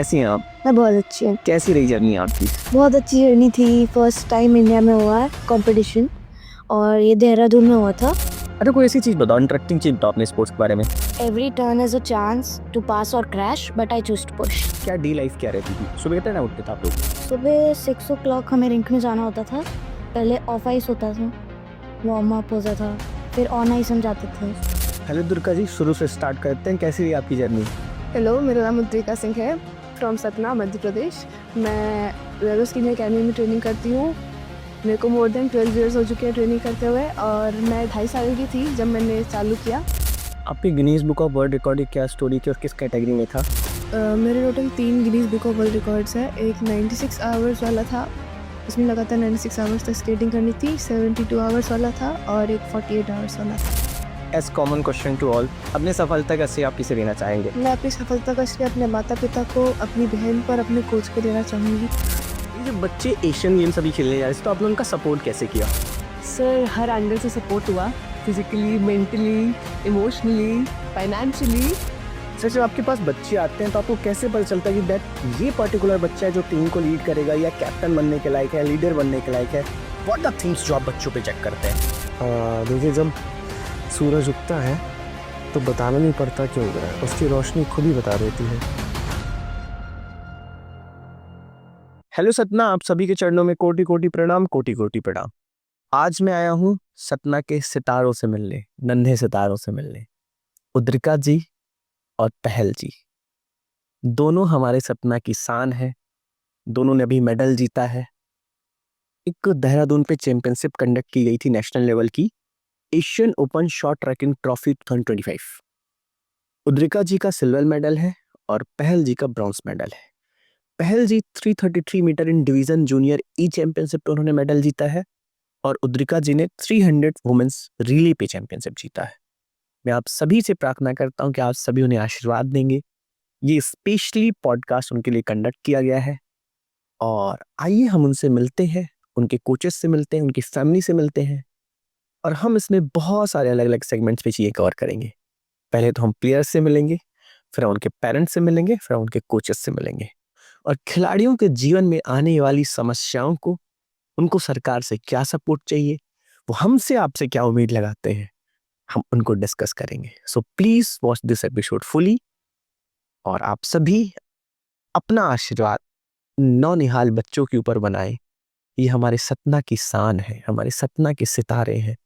कैसी हैं आप? मैं बहुत अच्छी हूँ। कैसी रही जर्नी आपकी? बहुत अच्छी जर्नी थी। फर्स्ट टाइम इंडिया में हुआ है कंपटीशन और ये देहरादून में हुआ था। अरे कोई ऐसी चीज़ बताओ, इंटरेस्टिंग चीज़ बताओ अपने स्पोर्ट्स के बारे में। Every turn is a chance to pass or crash but I choose to push. क्या डी लाइफ क्या रहती थी? सुबह कितने टाइम उठते थे आप लोग? सुबह 6 o'clock हमें रिंक में जाना होता था। पहले ऑफ आइस होता था, वार्म अप होता था, फिर ऑन आइस हम जाते थे। हेलो दुर्गा जी, शुरू से स्टार्ट करते हैं। कैसी रही आपकी जर्नी? हेलो, मेरा नाम उद्रिका सिंह है फ्रॉम सतना मध्य प्रदेश। मैं रेलो स्कीइंग अकेडमी में ट्रेनिंग करती हूँ। मेरे को मोर देन 12 ईयर्स हो चुके हैं ट्रेनिंग करते हुए और मैं 2.5 साल की थी जब मैंने चालू किया। आपकी Guinness book of world record क्या स्टोरी थी और किस कैटेगरी में था? मेरे total 3 Guinness book of world records है। एक 96 आवर्स वाला था, उसमें लगातार 96 आवर्स तक स्केटिंग करनी थी। 72 आवर्स वाला था और एक 48 आवर्स वाला था। As common question to all, अपने सफलता का श्रेय आप किसे देना चाहेंगे? मैं अपनी सफलता का श्रेय अपने माता पिता को, अपनी बहन पर, अपने कोच को देना चाहूँगी। ये जो बच्चे एशियन गेम्स अभी खेलने जा रहे हैं, तो आपने उनका सपोर्ट कैसे किया? सर, हर एंगल से सपोर्ट हुआ, physically, mentally, emotionally, financially. Sir, जब आपके पास बच्चे आते हैं तो आपको कैसे पता चलता है कि दैट ये पर्टिकुलर बच्चा है जो टीम को लीड करेगा या कैप्टन बनने के लायक है, लीडर बनने के लायक है? व्हाट आर थिंग्स जो आप बच्चों पे चेक करते हैं? देखिए, जब सूरज उगता है तो बताना नहीं पड़ता क्यों उग रहा है, उसकी रोशनी खुद ही बता देती है। हेलो सतना, आप सभी के चरणों में कोटि कोटि प्रणाम, कोटि कोटि प्रणाम। आज मैं आया हूँ सतना के सितारों से मिलने, नन्हे सितारों से मिलने। उद्रिका जी और पहल जी दोनों हमारे सतना की शान है। दोनों ने अभी मेडल जीता है। एक देहरादून पे चैंपियनशिप कंडक्ट की गई थी नेशनल लेवल की, Asian open short tracking trophy 2025। Udrika ji का सिल्वर मेडल है और पहल जी का ब्रॉन्ज मेडल है। Pahal ji 333 metre in division junior E championship पे उन्होंने मेडल जीता है और उद्रिका जी ने 300 वुमेन्स रिले पे चैंपियनशिप जीता है। मैं आप सभी से प्रार्थना करता हूं कि आप सभी उन्हें आशीर्वाद देंगे। ये स्पेशली पॉडकास्ट उनके लिए कंडक्ट किया गया है और आइए हम उनसे मिलते हैं, उनके कोचेस से मिलते हैं, उनकी फैमिली से मिलते हैं और हम इसमें बहुत सारे अलग अलग सेगमेंट्स पे चीजें कवर करेंगे। पहले तो हम प्लेयर्स से मिलेंगे, फिर हम उनके पेरेंट्स से मिलेंगे, फिर हम उनके कोचेस से मिलेंगे और खिलाड़ियों के जीवन में आने वाली समस्याओं को, उनको सरकार से क्या सपोर्ट चाहिए, वो हमसे आपसे क्या उम्मीद लगाते हैं, हम उनको डिस्कस करेंगे। So please watch this episode fully और आप सभी अपना आशीर्वाद नौनिहाल बच्चों के ऊपर बनाएं। ये हमारे सतना की शान है, हमारे सतना के सितारे हैं।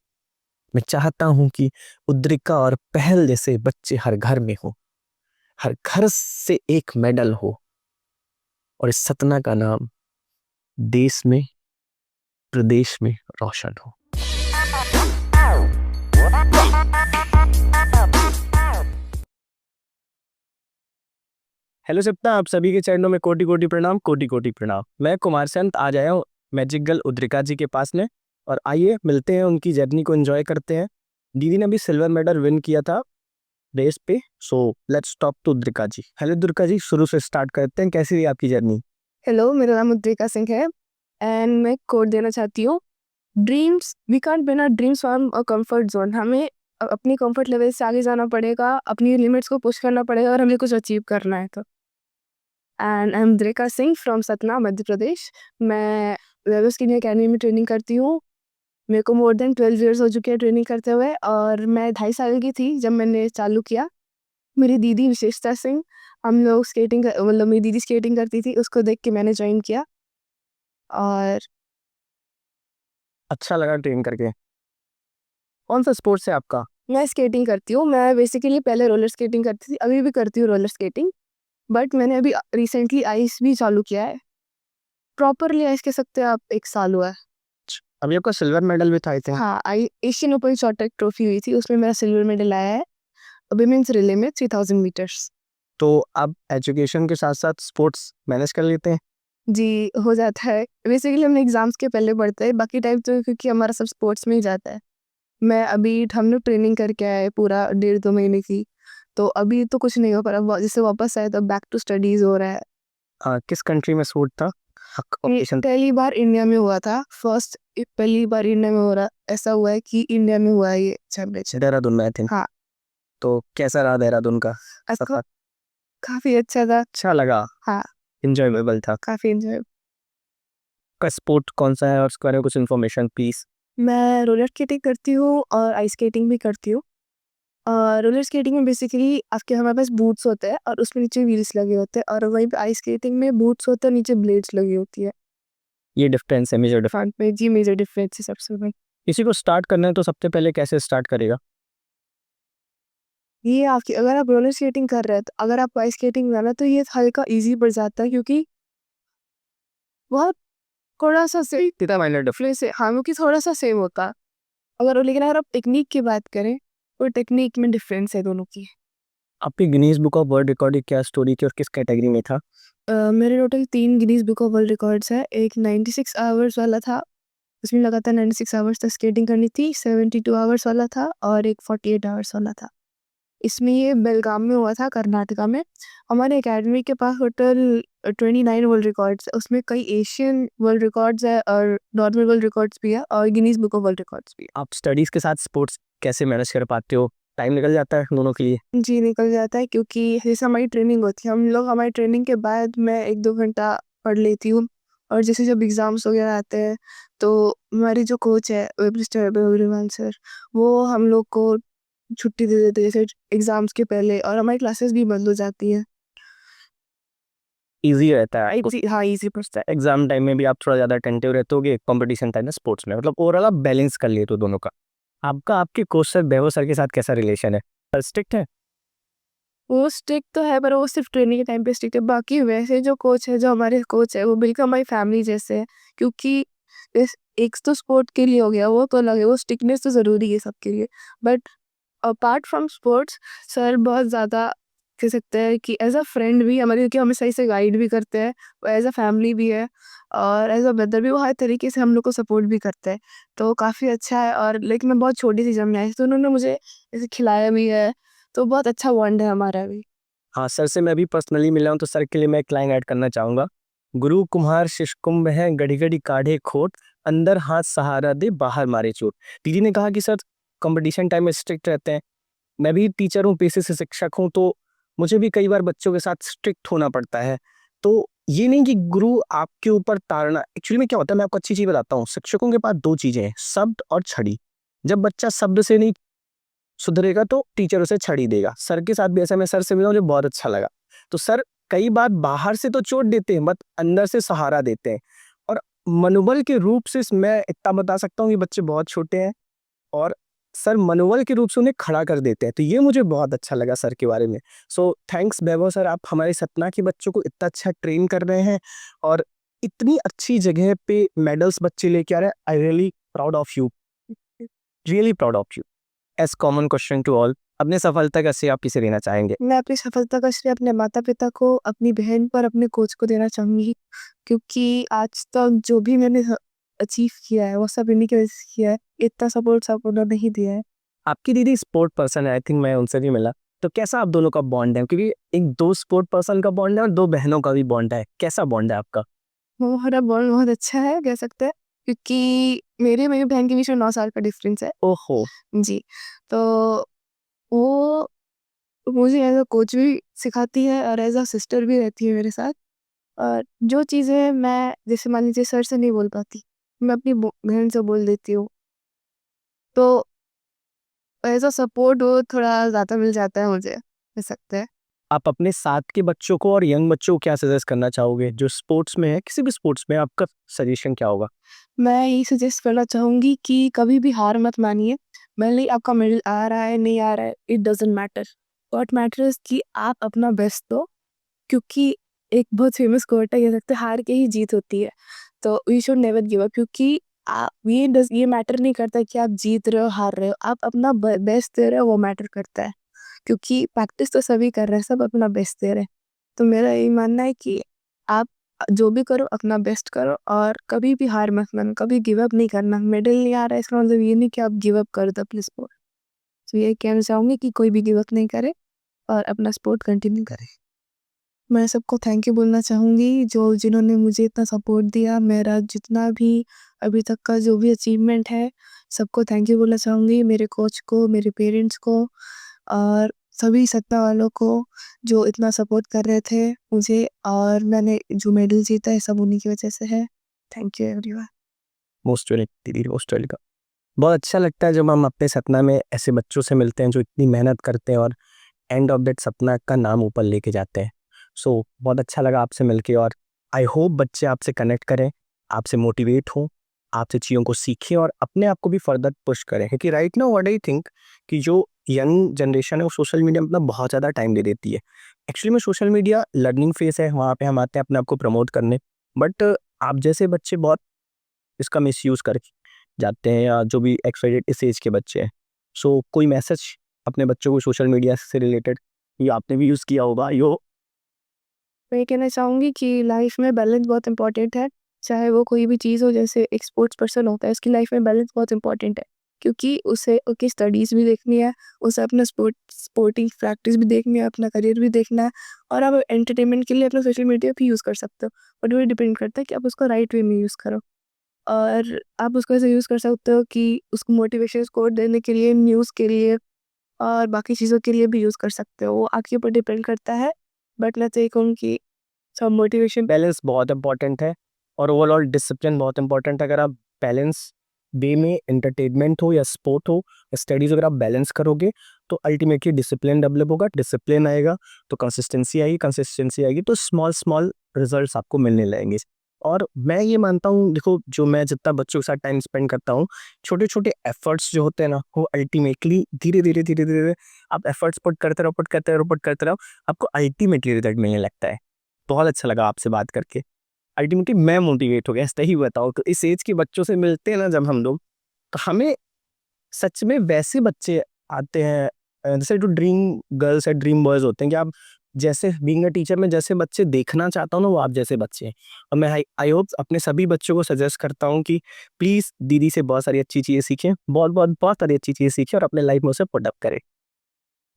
मैं चाहता हूं कि उद्रिका और पहल जैसे बच्चे हर घर में हो, हर घर से एक मेडल हो और इस सतना का नाम देश में, प्रदेश में रोशन हो। हेलो सप्ताह, आप सभी के चरणों में कोटि कोटि प्रणाम, कोटि कोटि प्रणाम। मैं कुमार संत आज आया हूँ मैजिक गर्ल उद्रिका जी के पास में और आइए मिलते हैं, उनकी जर्नी को एंजॉय करते हैं। दीदी ने अभी सिल्वर मेडल विन किया था रेस पे। So let's talk to Udrika ji. Hello Durga ji, शुरू से स्टार्ट करते हैं। कैसी रही आपकी जर्नी? हेलो, मेरा नाम उद्रिका सिंह है एंड मैं कोड देना चाहती हूँ। Dreams, we can't bin our dreams from a comfort zone. हमें अपनी कंफर्ट लेवल से आगे जाना पड़ेगा, अपनी लिमिट्स को पुश करना पड़ेगा और हमें कुछ अचीव करना है। तो and I am Udrika Singh from Satna Madhya Pradesh. मैं रेलो स्कीइंग अकेडमी में ट्रेनिंग करती हूँ। मेरे को मोर देन 12 ईयर्स हो चुके हैं ट्रेनिंग करते हुए और मैं 2.5 साल की थी जब मैंने चालू किया। मेरी दीदी विशेषता सिंह, हम लोग स्केटिंग, मतलब मेरी दीदी स्केटिंग करती थी, उसको देख के मैंने ज्वाइन किया और अच्छा लगा ट्रेन करके। कौन सा स्पोर्ट्स है आपका? मैं स्केटिंग करती हूँ। मैं बेसिकली पहले रोलर स्केटिंग करती थी, अभी भी करती हूँ रोलर स्केटिंग, बट मैंने अभी रिसेंटली आइस भी चालू किया है। प्रॉपरली आइस कह सकते हैं आप, 1 साल हुआ है। अभी आपका सिल्वर मेडल भी था आई थिंक। हाँ, Asian open short track trophy हुई थी, उसमें मेरा सिल्वर मेडल आया है विमेंस रिले में 3000 मीटर्स। तो आप एजुकेशन के साथ साथ स्पोर्ट्स मैनेज कर लेते हैं? जी, हो जाता है। बेसिकली हमने एग्जाम्स के पहले पढ़ते हैं, बाकी टाइम तो क्योंकि हमारा सब स्पोर्ट्स में ही जाता है। हम लोग ट्रेनिंग करके आए पूरा 1.5-2 महीने की, तो अभी तो कुछ नहीं हो पा रहा। जैसे वापस आए तो बैक टू स्टडीज हो रहा है। किस कंट्री में शूट था? ये पहली बार इंडिया में हुआ था। पहली बार इंडिया में हो रहा, ऐसा हुआ है कि इंडिया में हुआ है ये चैंपियनशिप। देहरादून में आई थिंक। हाँ, तो कैसा रहा देहरादून का अच्छा सफर? काफ़ी अच्छा था। अच्छा लगा, हाँ, इंजॉयबल था। काफ़ी एन्जॉय। का स्पोर्ट कौन सा है और उसके बारे में कुछ इन्फॉर्मेशन प्लीज। मैं रोलर स्केटिंग करती हूँ और आइस स्केटिंग भी करती हूँ। रोलर स्केटिंग में बेसिकली आपके हमारे पास बूट्स होते हैं और उसमें नीचे व्हील्स लगे होते हैं, और वहीं पे आइस स्केटिंग में बूट्स होते हैं, नीचे ब्लेड्स लगी होती है। ये डिफरेंस है, मेजर डिफरेंस। फ्रंट में जी मेजर डिफरेंस है सबसे बड़ी। किसी को स्टार्ट करना है तो सबसे पहले कैसे स्टार्ट करेगा? ये आपकी, अगर आप रोलर स्केटिंग कर रहे हैं तो अगर आपको आइस स्केटिंग जाना तो ये हल्का ईजी पड़ जाता है, क्योंकि बहुत थोड़ा सा सही कितना माइनर डिफरेंस? डिफरेंस है। हाँ, क्योंकि थोड़ा सा सेम होता है। लेकिन अगर आप टेक्निक की बात करें तो टेक्निक में डिफरेंस है दोनों की। आपकी Guinness book of world record क्या स्टोरी थी और किस कैटेगरी में था? मेरे total 3 Guinness book of world records है। एक 96 आवर्स वाला था, उसमें लगातार 96 आवर्स तक स्केटिंग करनी थी। 72 आवर्स वाला था और एक 48 आवर्स वाला था। इसमें ये बेलगाम में हुआ था, कर्नाटका में। हमारे एकेडमी के पास टोटल 29 वर्ल्ड रिकॉर्ड्स है। उसमें कई एशियन वर्ल्ड रिकॉर्ड्स है और नॉर्मल वर्ल्ड रिकॉर्ड्स भी है और Guinness book of world records भी आप स्टडीज के साथ स्पोर्ट्स कैसे मैनेज कर पाते हो? टाइम निकल जाता है दोनों के लिए? है। जी निकल जाता है, क्योंकि जैसे हमारी ट्रेनिंग होती है, हमारी ट्रेनिंग के बाद मैं 1-2 घंटा पढ़ लेती हूँ। और जैसे जब एग्ज़ाम्स वगैरह आते हैं तो हमारी जो कोच है मिस्टर अग्रवाल सर, वो हम लोग को छुट्टी दे देते हैं जैसे एग्ज़ाम्स के पहले, और हमारी क्लासेस भी बंद हो जाती हैं। इजी रहता है? हाँ, ईज़ी पड़ता है। एग्जाम टाइम में भी आप थोड़ा ज्यादा अटेंटिव रहते होगे, कंपटीशन टाइम में स्पोर्ट्स में, मतलब ओवरऑल आप बैलेंस कर लिए तो दोनों का। आपका आपके कोच सर बेहो सर के साथ कैसा रिलेशन है? स्ट्रिक्ट है? वो स्ट्रिक्ट तो है, पर वो सिर्फ ट्रेनिंग के टाइम पे स्ट्रिक्ट है। बाकी वैसे जो कोच है, जो हमारे कोच है, वो बिल्कुल हमारी फैमिली जैसे है। क्योंकि एक तो स्पोर्ट के लिए हो गया, वो तो अलग है, वो स्ट्रिक्टनेस तो ज़रूरी है सबके लिए। But apart from sports sir बहुत ज़्यादा कह सकते हैं कि एज अ फ्रेंड भी हमारे, क्योंकि हमें सही से गाइड भी करते हैं, एज अ फैमिली भी है, और एज अ ब्रदर भी वो हर तरीके से हम लोग को सपोर्ट भी करते हैं। तो काफ़ी अच्छा है। और लेकिन मैं बहुत छोटी सी जब मैं आई तो उन्होंने मुझे ऐसे खिलाया भी है, तो बहुत अच्छा बॉन्ड है हमारा भी। हाँ, सर से मैं भी पर्सनली मिला हूँ तो सर के लिए मैं एक लाइन ऐड करना चाहूंगा। गुरु कुम्हार शिष्य कुंभ है, घड़ी घड़ी काढ़े खोट, अंदर हाथ सहारा दे बाहर मारे चोट। दीदी ने कहा कि सर कंपटीशन टाइम में स्ट्रिक्ट रहते हैं। मैं भी टीचर हूँ, पेशे से शिक्षक हूँ, तो मुझे भी कई बार बच्चों के साथ स्ट्रिक्ट होना पड़ता है। तो ये नहीं कि गुरु आपके ऊपर ताड़ना, एक्चुअली में क्या होता है मैं आपको अच्छी चीज बताता हूँ। शिक्षकों के पास दो चीजें हैं, शब्द और छड़ी। जब बच्चा शब्द से नहीं सुधरेगा तो टीचर उसे छड़ी देगा। सर के साथ भी ऐसा, मैं सर से मिला, मुझे बहुत अच्छा लगा। तो सर कई बार बाहर से तो चोट देते हैं बट अंदर से सहारा देते हैं। और मनोबल के रूप से मैं इतना बता सकता हूँ कि बच्चे बहुत छोटे हैं और सर मनोबल के रूप से उन्हें खड़ा कर देते हैं। तो ये मुझे बहुत अच्छा लगा सर के बारे में। सो थैंक्स वैभव सर, आप हमारे सतना के बच्चों को इतना अच्छा ट्रेन कर रहे हैं और इतनी अच्छी जगह पे मेडल्स बच्चे लेके आ रहे हैं। I really proud of you, really proud of you. As common question to all, अपने सफलता का श्रेय आप किसे देना चाहेंगे? मैं अपनी सफलता का श्रेय अपने माता-पिता को, अपनी बहन पर, अपने कोच को देना चाहूँगी, क्योंकि आज तक जो भी मैंने अचीव किया है, वो सब इन्हीं की वजह से किया है। इतना सपोर्ट सब उन्होंने ही दिया है। आपकी दीदी स्पोर्ट पर्सन है, आई थिंक मैं उनसे भी मिला। तो कैसा आप दोनों का बॉन्ड है? क्योंकि एक दो स्पोर्ट पर्सन का बॉन्ड है और दो बहनों का भी बॉन्ड है, कैसा बॉन्ड है आपका? वो हमारा बॉन्ड बहुत अच्छा है, कह सकते हैं, क्योंकि मेरी बहन के बीच में 9 साल का डिफरेंस है। ओहो। जी, तो वो मुझे एज़ अ कोच भी सिखाती है और एज़ अ सिस्टर भी रहती है मेरे साथ। और जो चीज़ें मैं जैसे मान लीजिए सर से नहीं बोल पाती, मैं अपनी बहन से बोल देती हूँ। तो एज़ अ सपोर्ट वो थोड़ा ज़्यादा मिल जाता है मुझे, कह सकते हैं। आप अपने साथ के बच्चों को और यंग बच्चों को क्या सजेस्ट करना चाहोगे जो स्पोर्ट्स में है, किसी भी स्पोर्ट्स में आपका सजेशन क्या होगा? मैं यही सजेस्ट करना चाहूँगी कि कभी भी हार मत मानिए। भले ही आपका मेडल आ रहा है, नहीं आ रहा है, it doesn't matter. What matters कि आप अपना बेस्ट दो, क्योंकि एक बहुत फेमस कोट है, कह सकते हैं, हार के ही जीत होती है। तो we should never give up, क्योंकि ये मैटर नहीं करता कि आप जीत रहे हो, हार रहे हो। आप अपना बेस्ट दे रहे हो, वो मैटर करता है। क्योंकि प्रैक्टिस तो सभी कर रहे हैं, सब अपना बेस्ट दे रहे हैं। तो मेरा यही मानना है कि आप जो भी करो अपना बेस्ट करो और कभी भी हार मत मानो, कभी गिव अप नहीं करना। मेडल नहीं आ रहा है इसका मतलब ये नहीं कि आप गिव अप कर दो अपने स्पोर्ट। तो ये कहना चाहूँगी कि कोई भी गिव अप नहीं करे और अपना स्पोर्ट कंटिन्यू करे। मैं सबको थैंक यू बोलना चाहूँगी जो जिन्होंने मुझे इतना सपोर्ट दिया। मेरा जितना भी अभी तक का जो भी अचीवमेंट है, सबको थैंक यू बोलना चाहूँगी। मेरे कोच को, मेरे पेरेंट्स को, और सभी सत्ता वालों को जो इतना सपोर्ट कर रहे थे मुझे, और मैंने जो मेडल जीता है सब उन्हीं की वजह से है। Thank you everyone. Most welcome दीदी, मोस्ट वेलकम। बहुत अच्छा लगता है जब हम अपने सपना में ऐसे बच्चों से मिलते हैं जो इतनी मेहनत करते हैं और एंड ऑफ दैट सपना का नाम ऊपर लेके जाते हैं। सो बहुत अच्छा लगा आपसे मिलके, और आई होप बच्चे आपसे कनेक्ट करें, आपसे मोटिवेट हों, आपसे चीज़ों को सीखें और अपने आप को भी फर्दर पुश करें। क्योंकि right now what I think कि जो यंग जनरेशन है वो सोशल मीडिया में अपना बहुत ज़्यादा टाइम दे देती है। एक्चुअली में सोशल मीडिया लर्निंग फेस है, वहाँ पे हम आते हैं अपने आप को प्रमोट करने, बट आप जैसे बच्चे बहुत इसका मिसयूज़ कर जाते हैं, या जो भी एक्सवाइजेड इस एज के बच्चे हैं। सो कोई मैसेज अपने बच्चों को सोशल मीडिया से रिलेटेड, ये आपने भी यूज़ किया होगा यो। मैं ये कहना चाहूँगी कि लाइफ में बैलेंस बहुत इंपॉर्टेंट है, चाहे वो कोई भी चीज़ हो। जैसे एक स्पोर्ट्स पर्सन होता है, उसकी लाइफ में बैलेंस बहुत इंपॉर्टेंट है, क्योंकि उसे उसकी स्टडीज़ भी देखनी है, उसे अपना स्पोर्टिंग प्रैक्टिस भी देखनी है, अपना करियर भी देखना है, और आप एंटरटेनमेंट के लिए अपना सोशल मीडिया भी यूज़ कर सकते हो। बट वो डिपेंड करता है कि आप उसको राइट वे में यूज़ करो, और आप उसको ऐसे यूज़ कर सकते हो कि उसको मोटिवेशन कोट देने के लिए, न्यूज़ के लिए और बाकी चीज़ों के लिए भी यूज़ कर सकते हो। वो आपके ऊपर डिपेंड करता है, बट मैं तो ये कहूँ कि सब मोटिवेशन बैलेंस बहुत इंपॉर्टेंट है और ओवरऑल डिसिप्लिन बहुत इंपॉर्टेंट है। अगर आप बैलेंस वे में एंटरटेनमेंट हो या स्पोर्ट हो या स्टडीज़, अगर आप बैलेंस करोगे तो अल्टीमेटली डिसिप्लिन डेवलप होगा, डिसिप्लिन आएगा तो कंसिस्टेंसी आएगी, कंसिस्टेंसी आएगी तो स्मॉल स्मॉल रिजल्ट्स आपको मिलने लगेंगे। और मैं ये मानता हूँ, देखो जो मैं जितना बच्चों के साथ टाइम स्पेंड करता हूँ, छोटे छोटे एफर्ट्स जो होते हैं ना, वो अल्टीमेटली धीरे धीरे धीरे धीरे आप एफर्ट्स पुट करते रहो, पुट करते रहो, पुट करते रहो, आपको अल्टीमेटली रिजल्ट मिलने लगता है। बहुत अच्छा लगा आपसे बात करके। अल्टीमेटली मैं मोटिवेट हो गया, सही बताओ तो इस एज के बच्चों से मिलते हैं ना जब हम लोग, तो हमें सच में वैसे बच्चे आते हैं, जैसे जो ड्रीम गर्ल्स है, ड्रीम बॉयज होते हैं, कि आप जैसे बीइंग अ टीचर में जैसे बच्चे देखना चाहता हूँ ना, वो आप जैसे बच्चे हैं। और मैं आई होप अपने सभी बच्चों को सजेस्ट करता हूँ कि प्लीज़ दीदी से बहुत सारी अच्छी चीज़ें सीखें, बहुत बहुत बहुत सारी अच्छी चीज़ें सीखें और अपने लाइफ में उसे पुट अप करें।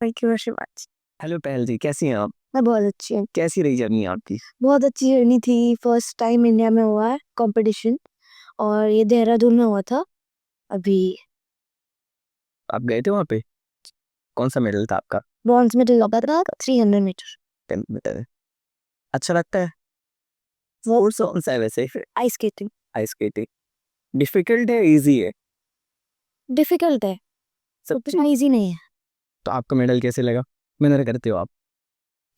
Thank you very much. Hello पहल जी, कैसी हैं आप? मैं बहुत अच्छी हूँ। कैसी रही जर्नी आपकी? बहुत अच्छी जर्नी थी। फर्स्ट टाइम इंडिया में हुआ है कंपटीशन, और ये देहरादून में हुआ था अभी। आप गए थे वहाँ पे? कौन सा मेडल था आपका? ब्रॉन्ज मेडल लगा था 300 मीटर। 10 मीटर। अच्छा लगता है? वो कौन सा है वैसे? Ice skating. Ice skating difficult है, इजी है? डिफिकल्ट है, सब उतना इजी नहीं है, तो आपका मेडल कैसे लगा? मेहनत करते हो आप?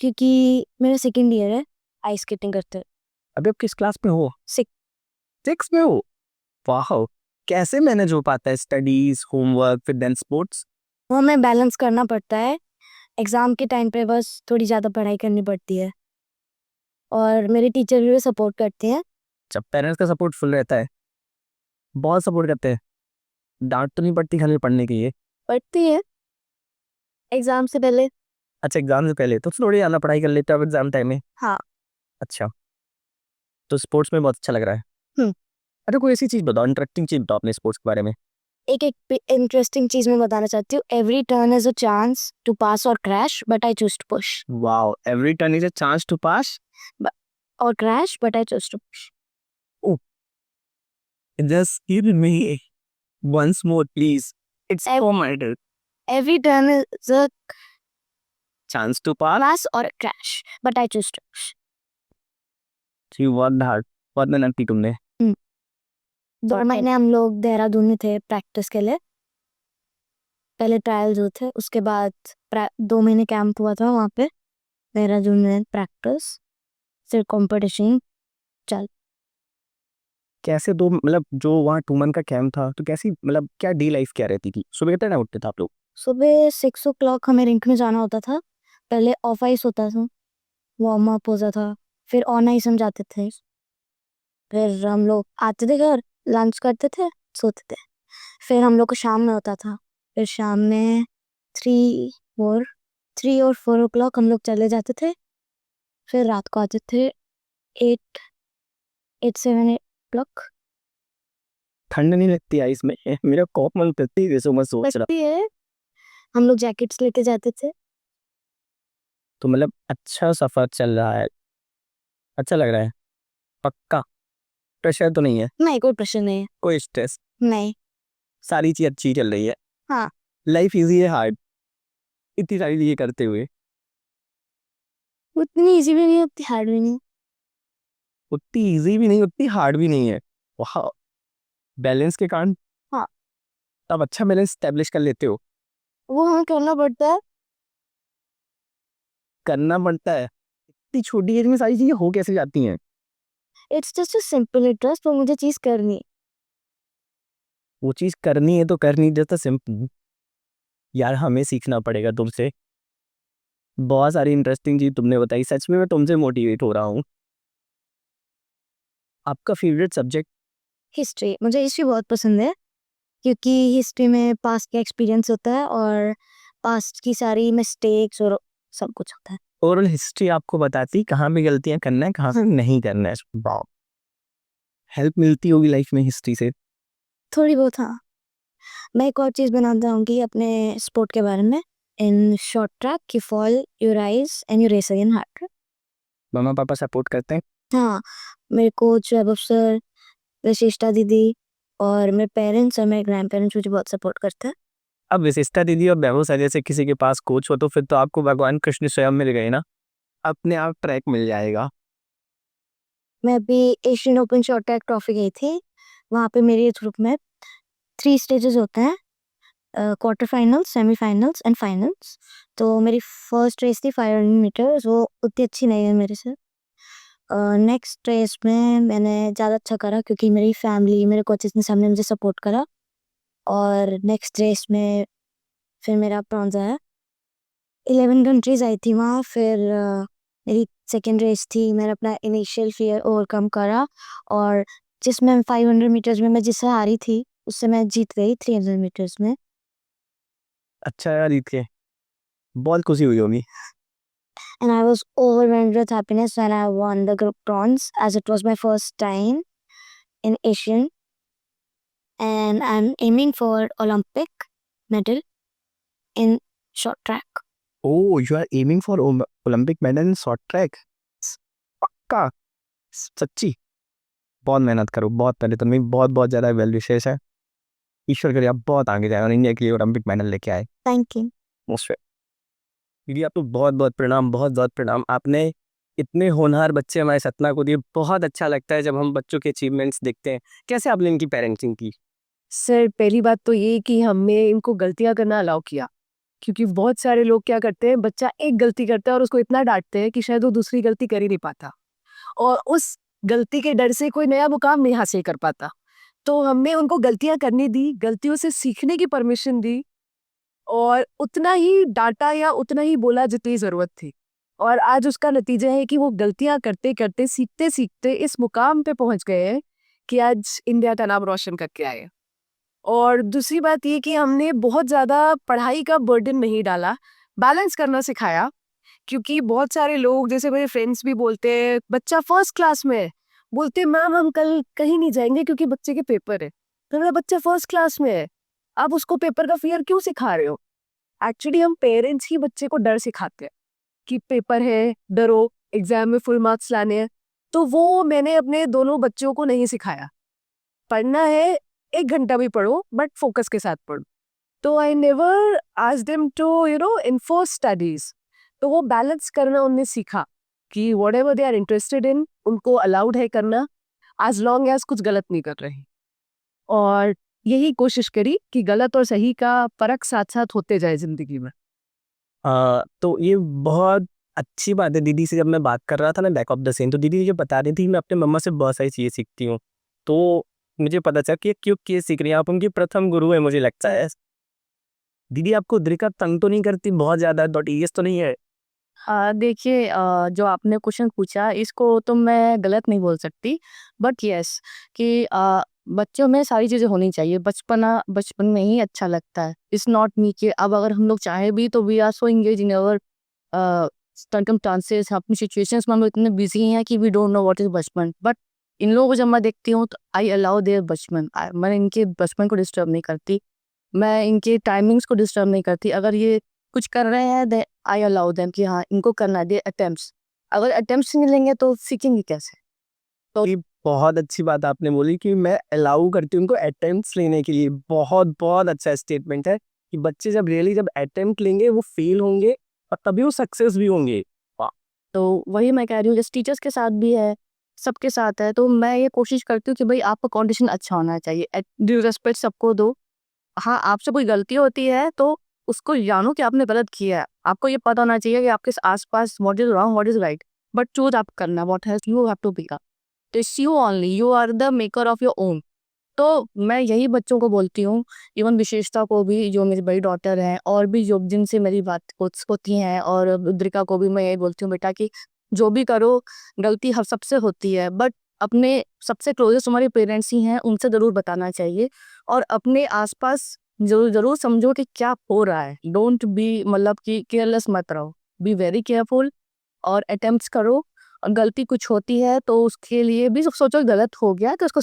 क्योंकि मेरा सेकंड ईयर है आइस स्केटिंग करते हुए। अभी आप किस क्लास में हो? Six। 6 में हो? वाह, कैसे मैनेज हो पाता है स्टडीज, होमवर्क, फिर देन स्पोर्ट्स? वो हमें बैलेंस करना पड़ता है। एग्ज़ाम के टाइम पे बस थोड़ी ज़्यादा पढ़ाई करनी पड़ती है, और मेरे टीचर भी सपोर्ट करते हैं। जब पेरेंट्स का सपोर्ट फुल रहता है, बहुत सपोर्ट करते हैं, डांट तो नहीं पड़ती खाली पढ़ने के लिए? पढ़ती है एग्ज़ाम से पहले। अच्छा, एग्जाम से पहले तो थोड़ी ज़्यादा पढ़ाई कर लेते हो एग्जाम टाइम में? हाँ। अच्छा, तो स्पोर्ट्स में बहुत अच्छा लग रहा है। हम्म। अच्छा, कोई ऐसी चीज़ बताओ, इंटरेस्टिंग चीज़ बताओ अपने स्पोर्ट्स के बारे में। एक इंटरेस्टिंग चीज़ मैं बताना चाहती हूँ। Every turn is a chance to pass or crash, but I choose to push. Wow, every turn is a chance to pass or crash, but I choose to push. Just give me once more, please. It's Ev- so matter. Every turn is a Chance to pass. Pass or crash, but I choose to push. जी, बहुत hard, बहुत मेहनत की तुमने। 2 महीने हम लोग देहरादून में थे प्रैक्टिस के लिए। पहले ट्रायल्स हुए थे, उसके बाद 2 महीने कैंप हुआ था वहाँ पे देहरादून में, प्रैक्टिस, फिर कंपटीशन चल। कैसे दो, मतलब जो वहाँ 2 मंथ का कैंप था, तो कैसी, मतलब क्या डे लाइफ क्या रहती थी? सुबह कितने टाइम उठते थे आप लोग? सुबह 6 o'clock हमें रिंक में जाना होता था। पहले ऑफ आइस होता था, वार्म अप होता था, फिर ऑन आइस हम जाते थे। फिर हम लोग आते थे घर, लंच करते थे, सोते थे। फिर हम लोग को शाम में होता था। फिर शाम में 3 और 4 हम लोग चले जाते थे। फिर रात को आते थे 8, 7 o'clock। ठंड नहीं लगती आइस में? मेरा कॉप मन करती है जैसे मैं सोच रहा। लगती है। हम लोग जैकेट्स लेके जाते थे। तो मतलब अच्छा सफर चल रहा है, अच्छा लग रहा है? पक्का प्रेशर तो नहीं है? नहीं, कोई प्रश्न नहीं है। कोई स्ट्रेस? नहीं। सारी चीज अच्छी चल रही है? हाँ। लाइफ इजी है, हार्ड? इतनी सारी चीजें करते हुए? उतनी इजी भी नहीं, उतनी हार्ड भी नहीं। उतनी इजी भी नहीं, उतनी हार्ड भी नहीं है। वाह, बैलेंस के कारण हाँ। तब अच्छा बैलेंस स्टैब्लिश कर लेते हो। वो हमें करना पड़ता है। करना पड़ता है। इतनी छोटी एज में सारी चीजें हो कैसे जाती हैं? It's just a simple interest, तो मुझे चीज़ करनी है। वो चीज करनी है तो करनी, जैसा सिंपल। यार हमें सीखना पड़ेगा तुमसे। बहुत सारी इंटरेस्टिंग चीज तुमने बताई, सच में मैं तुमसे मोटिवेट हो रहा हूँ। आपका फेवरेट सब्जेक्ट? हिस्ट्री, मुझे हिस्ट्री बहुत पसंद है क्योंकि हिस्ट्री में पास्ट का एक्सपीरियंस होता है और पास्ट की सारी मिस्टेक्स और सब कुछ होता है। ओरल हिस्ट्री आपको बताती कहाँ पे गलतियां करना है, कहाँ से नहीं करना है। वाह, हेल्प मिलती होगी लाइफ में हिस्ट्री से। थोड़ी बहुत, हाँ। मैं एक और चीज़ बनाना चाहूँगी अपने स्पोर्ट के बारे में। In short track you fall, you rise and you race again hard. मम्मा पापा सपोर्ट करते हैं? हाँ, मेरे कोच वैभव सर, विशिष्टा दीदी और मेरे पेरेंट्स और मेरे ग्रैंड पेरेंट्स मुझे बहुत सपोर्ट करते हैं। अब विशिष्टा दीदी और वैभव सर जैसे किसी के पास कोच हो तो फिर तो आपको भगवान कृष्ण स्वयं मिल गए ना। अपने आप ट्रैक मिल जाएगा। मैं अभी Asian open short track trophy गई थी। वहाँ पे मेरे एज ग्रुप में 3 स्टेजेस होते हैं, quarter finals, semifinals and finals. तो मेरी फर्स्ट रेस थी 500 मीटर्स, वो उतनी अच्छी नहीं है मेरे से। नेक्स्ट रेस में मैंने ज़्यादा अच्छा करा क्योंकि मेरी फैमिली, मेरे कोचेस ने सबने मुझे सपोर्ट करा और नेक्स्ट रेस में फिर मेरा ब्रॉन्ज आया। 11 कंट्रीज आई थी वहाँ। फिर मेरी सेकेंड रेस थी, मैंने अपना इनिशियल फियर ओवरकम करा और जिसमें 500 मीटर्स में मैं जिससे हारी थी उससे मैं जीत गई 300 मीटर्स में। अच्छा यार, जीत के बहुत खुशी हुई होगी। And I was overwhelmed with happiness when I won the group bronze as it was my first time in Asian, and I'm aiming for Olympic medal in short track. Oh, you are aiming for Olympic medal in short track? पक्का? सच्ची? बहुत मेहनत करो, बहुत पहले तो नहीं, बहुत बहुत ज़्यादा वेल विशेष है। ईश्वर करे आप बहुत आगे जाए और इंडिया के लिए ओलंपिक मेडल लेके आए। Thank you. मोस्ट दीदी आपको बहुत बहुत प्रणाम, बहुत बहुत प्रणाम। आपने इतने होनहार बच्चे हमारे सतना को दिए। बहुत अच्छा लगता है जब हम बच्चों के अचीवमेंट्स देखते हैं। कैसे आपने इनकी पेरेंटिंग की? सर पहली बात तो ये कि हमने इनको गलतियां करना अलाउ किया, क्योंकि बहुत सारे लोग क्या करते हैं, बच्चा एक गलती करता है और उसको इतना डांटते हैं कि शायद वो दूसरी गलती कर ही नहीं पाता और उस गलती के डर से कोई नया मुकाम नहीं हासिल कर पाता। तो हमने उनको गलतियां करने दी, गलतियों से सीखने की परमिशन दी और उतना ही डांटा या उतना ही बोला जितनी ज़रूरत थी। और आज उसका नतीजा है कि वो गलतियां करते करते, सीखते सीखते इस मुकाम पे पहुंच गए हैं कि आज इंडिया का नाम रोशन करके आए। और दूसरी बात ये कि हमने बहुत ज़्यादा पढ़ाई का बर्डन नहीं डाला, बैलेंस करना सिखाया। क्योंकि बहुत सारे लोग, जैसे मेरे फ्रेंड्स भी बोलते हैं, बच्चा फर्स्ट क्लास में है, बोलते हैं मैम हम कल कहीं नहीं जाएंगे क्योंकि बच्चे के पेपर है। तो मेरा बच्चा फर्स्ट क्लास में है, आप उसको पेपर का फियर क्यों सिखा रहे हो? एक्चुअली हम पेरेंट्स ही बच्चे को डर सिखाते हैं कि पेपर है, डरो, एग्जाम में फुल मार्क्स लाने हैं। तो वो मैंने अपने दोनों बच्चों को नहीं सिखाया। पढ़ना है 1 घंटा भी पढ़ो, बट फोकस के साथ पढ़ो। तो I never asked them to enforce studies. तो वो बैलेंस करना उनने सीखा कि whatever they are interested in, उनको अलाउड है करना, एज लॉन्ग एज कुछ गलत नहीं कर रहे। और यही कोशिश करी कि गलत और सही का फर्क साथ साथ होते जाए जिंदगी में। तो ये बहुत अच्छी बात है। दीदी से जब मैं बात कर रहा था ना बैक ऑफ द सीन, तो दीदी ये बता रही थी मैं अपने मम्मा से बहुत सारी चीज़ें सीखती हूँ। तो मुझे पता चला कि क्यों ये सीख रही हैं, आप उनकी प्रथम गुरु है मुझे लगता है। दीदी आपको उद्रिका तंग तो नहीं करती बहुत ज़्यादा? .es तो नहीं है? देखिए, जो आपने क्वेश्चन पूछा इसको तो मैं गलत नहीं बोल सकती, बट यस कि बच्चों में सारी चीज़ें होनी चाहिए। बचपना बचपन में ही अच्छा लगता है। इट्स नॉट मी कि अब अगर हम लोग चाहे भी तो we are so engage in our circumstances, अपनी सिचुएशंस में हम लोग इतने बिजी हैं कि we don't know what is बचपन। बट इन लोगों को जब मैं देखती हूँ तो आई अलाउ देयर बचपन। मैं इनके बचपन को डिस्टर्ब नहीं करती, मैं इनके टाइमिंग्स को डिस्टर्ब नहीं करती। अगर ये कुछ कर रहे हैं दे आई अलाउ देम कि हाँ इनको करना दे अटेम्प्ट्स। अगर अटेम्प्ट्स नहीं लेंगे तो सीखेंगे कैसे? तो ये बहुत अच्छी बात आपने बोली कि मैं अलाउ करती हूँ उनको अटेम्प्ट्स लेने के लिए। बहुत बहुत अच्छा स्टेटमेंट है। कि बच्चे जब रियली जब अटेम्प्ट लेंगे वो फेल होंगे और तभी वो सक्सेस भी होंगे। तो वही मैं कह रही हूँ, जैसे टीचर्स के साथ भी है, सबके साथ है, तो मैं ये कोशिश करती हूँ कि भाई आपका कंडीशन अच्छा होना चाहिए, ड्यू रिस्पेक्ट सबको दो। हाँ, आपसे कोई गलती होती है तो उसको जानो कि आपने गलत किया है, आपको ये पता होना चाहिए कि आपके आसपास what is wrong what is right, but choose आप करना what has you have to be. It's you only, you are the maker of your own. तो मैं यही बच्चों को बोलती हूँ, इवन विशेषता को भी, जो मेरी बड़ी डॉटर है, और भी जो जिनसे मेरी बात होती हैं, और उद्रिका को भी मैं यही बोलती हूँ, बेटा कि जो भी करो गलती हर सबसे होती है, बट अपने सबसे क्लोजेस्ट हमारे पेरेंट्स ही हैं, उनसे ज़रूर बताना चाहिए। और अपने आसपास जरूर जरूर समझो कि क्या हो रहा है, डोंट बी मतलब कि केयरलेस मत रहो, बी वेरी केयरफुल और अटेम्प्ट्स करो। और गलती कुछ होती है तो उसके लिए भी सोचो गलत हो गया तो उसको